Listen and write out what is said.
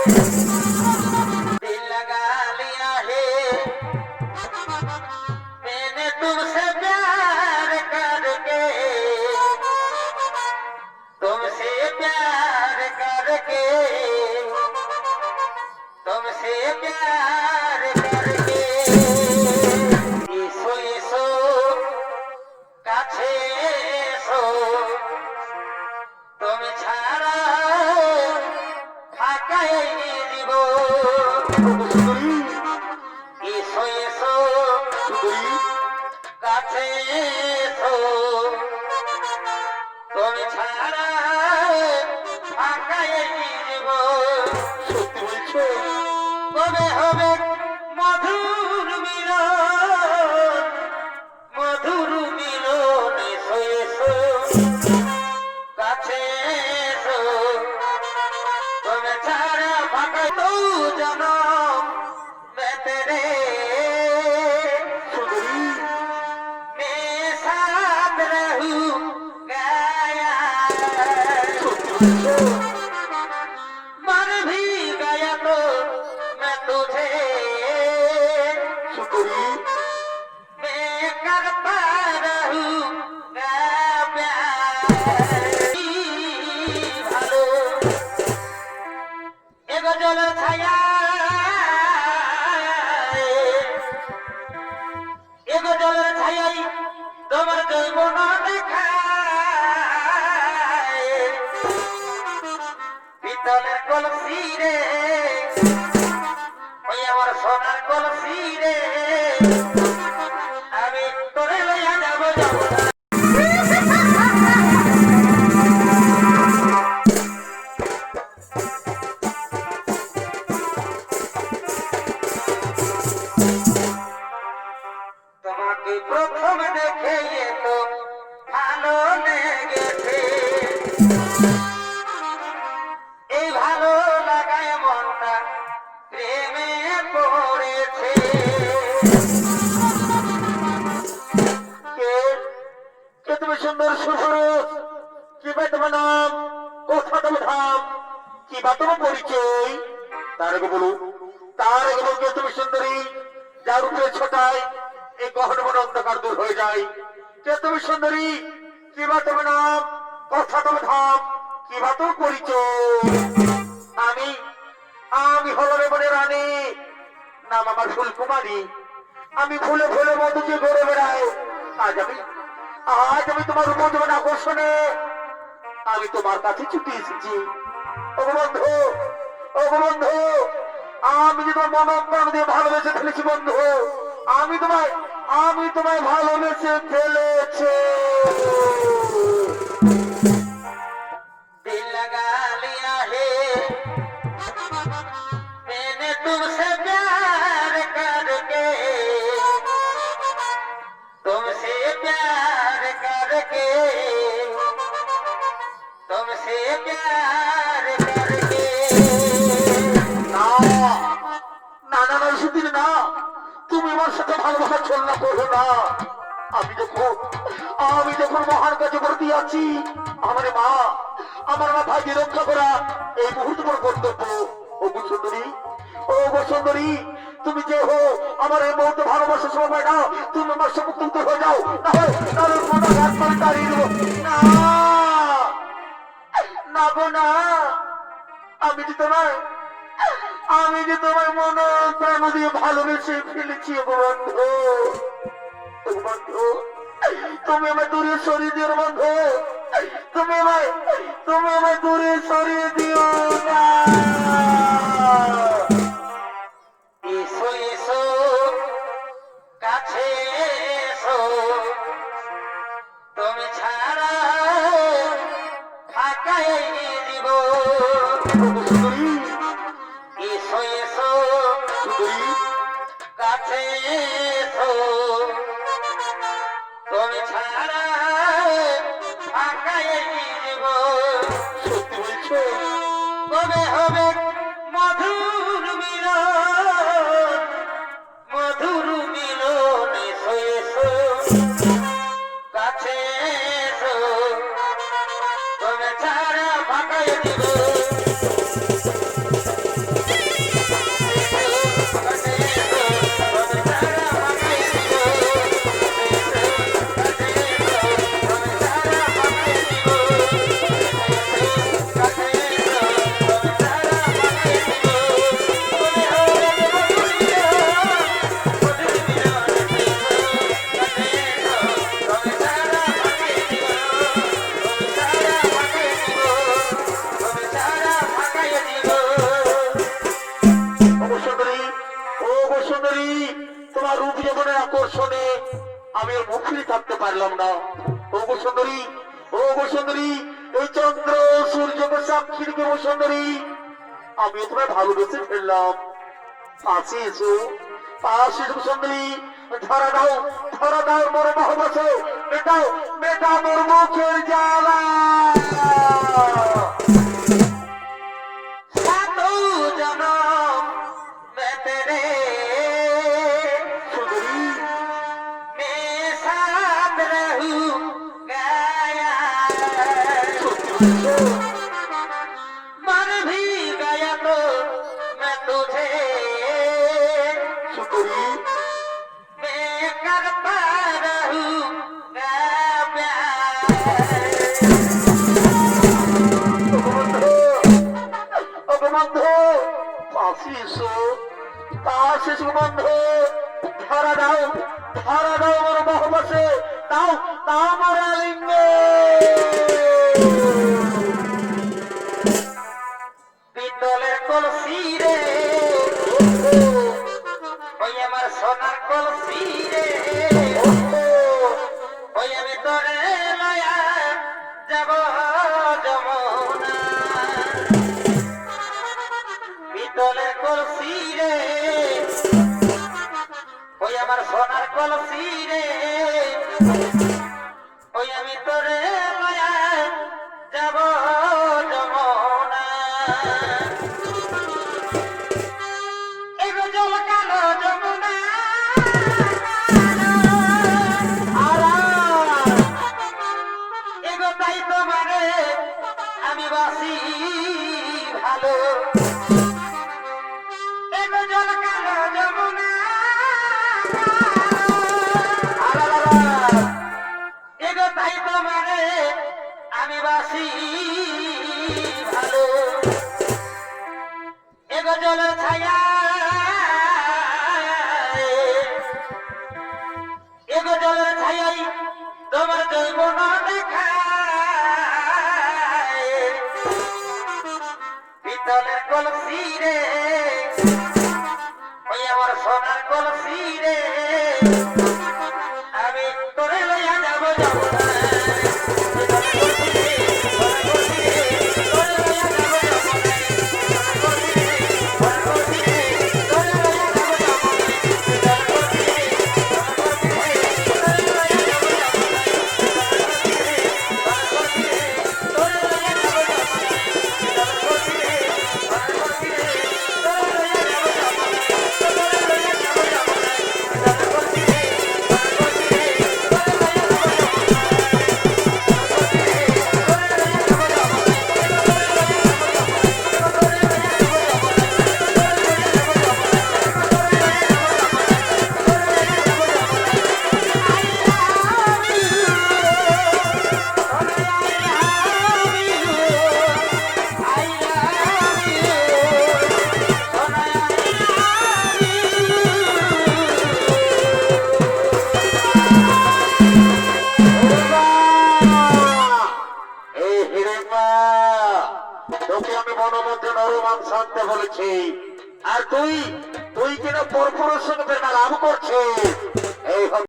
दिल लगा लिया है मैंने तुमसे प्यार करके तुमसे प्यार करके तुमसे प्यार करके इसो इसो কাছে এসো তুমি ছাড়া ফাঁকা এই জীবন এসো এসো কাছে এসো তুমি ছাড়া ফাঁকা এই জীবন সত্যি বলছো কবে হবে মধুর মিলন মধুর মিলন এসো এসো কাছে এসো তুমি ছাড়া ফাঁকা তো জনম मैं तेरे मैं साथ रहूंगा मर भी गया तो मैं तुझे मैं करता रहूंगा प्यार ভালো এগো জল ছায়া এগো জলের ছায়াই তোমার যৌবন দেখায় পিতলের কলসি রে ওই আমার সোনার কলসি রে আমি তোরে লইয়া যাবো যাবো না তোমাকে প্রথম দেখে তো ভালো লেগেছে এই ভালো লাগায় মনটা প্রেমে পড়েছে কে তুমি সুন্দর সুপুরুষ কি বা তোমার নাম কোথা তোমার ধাম কি বা তোমার পরিচয় তার আগে বলো কে তুমি সুন্দরী যার উপরে ছোটায় এই গহন মন অন্ধকার দূর হয়ে যায় কে তুমি সুন্দরী কি বা তোমার নাম কথা তোমার ধাম কি বা তোমার পরিচয় আমি আমি হলাম মনে রানী নাম আমার ফুলকুমারী আমি ফুলে ফুলে মধুকে ঘুরে বেড়াই আজ আমি তোমার উপজীবন আকর্ষণে আমি তোমার কাছে ছুটে এসেছি ওগো বন্ধু আমি যে তোমার মন প্রাণ দিয়ে ভালোবেসে ফেলেছি বন্ধু আমি তোমায় ভালোবেসে ফেলেছি दिल लगा लिया है मैंने तुमसे प्यार करके तुमसे प्यार करके तुमसे प्यार करके ना ना ना ना सुधीर ना তুমি আমার সাথে ভালোবাসা চলনা করো না আমি যখন মহান কাজে করতে আছি আমার মা ভাইকে রক্ষা করা এই মুহূর্ত বড় কর্তব্য ও সুন্দরী তুমি যে হো আমার এই মুহূর্তে ভালোবাসার সময় না তুমি আমার সম্মুক্ত হয়ে যাও না আমি যে তোমায় মন প্রাণ দিয়ে ভালোবেসে ফেলেছি বন্ধু তুমি আমায় দূরে সরিয়ে দিও বন্ধু তুমি আমায় দূরে সরিয়ে দিও না এসো এসো কাছে এসো তুমি ছাড়া ফাঁকা এই জীবন এসো এসো কাছে এসো তুমি ছাড়া ফাঁকা এই জীবন সত্যি বলছো কবে হবে মধুর মিলন মধুর মিলন এসো এসো কাছে এসো তুমি ছাড়া ফাঁকা এই জীবন আমি আর মুখ ফিরে থাকতে পারলাম না। ও গো সুন্দরী, ও গো সুন্দরী, এই চন্দ্র সূর্যকে সাক্ষী রেখে ও সুন্দরী, আমি তোমায় ভালোবেসে ফেললাম। পাশে এসো, পাশে এসো সুন্দরী, ধরা দাও মোর মহবসে, মেটাও মেটাও মোর মুখের জ্বালা। সাধু জনম বেতে রে সুন্দরী, মে সাথ रहू गया, मर भी गया तो मैं तुझे सुंदरी मैं करता रहूंगा प्यार। बंधु पासी एसो, पास एसो बंधु, धरा दाओ मोर मोहब्बते, दाओ दाओ मोर आलिंगे। পিতলের কলসি রে, ওই আমার সোনার কলসি রে, ওই আমি তোরে লয়া যাব যমুনা। পিতলের কলসি রে, ওই আমার সোনার কলসি রে, ওই আমি তোরে লয়া যাব যমুনা। এগো জল কালো যমুনা, এগো তাই তোমারে আমি বাসি ভালো। এগো জল কালো যমুনা, এগো তাই তোমারে আমি বাসি ভালো। এগো জল ছায়া, এগো জল ছায়াই তোমার যৌবন দেখায়। পিতলের কলসি রে, ওই আমার সোনার কলসি রে, আমি তোরে লইয়া যাব যমুনা। তোকে আমি মনোমধ্যে নরমান শান্তে বলেছি, আর তুই কিনা পরপুরের সঙ্গে লাভ করছিস। এই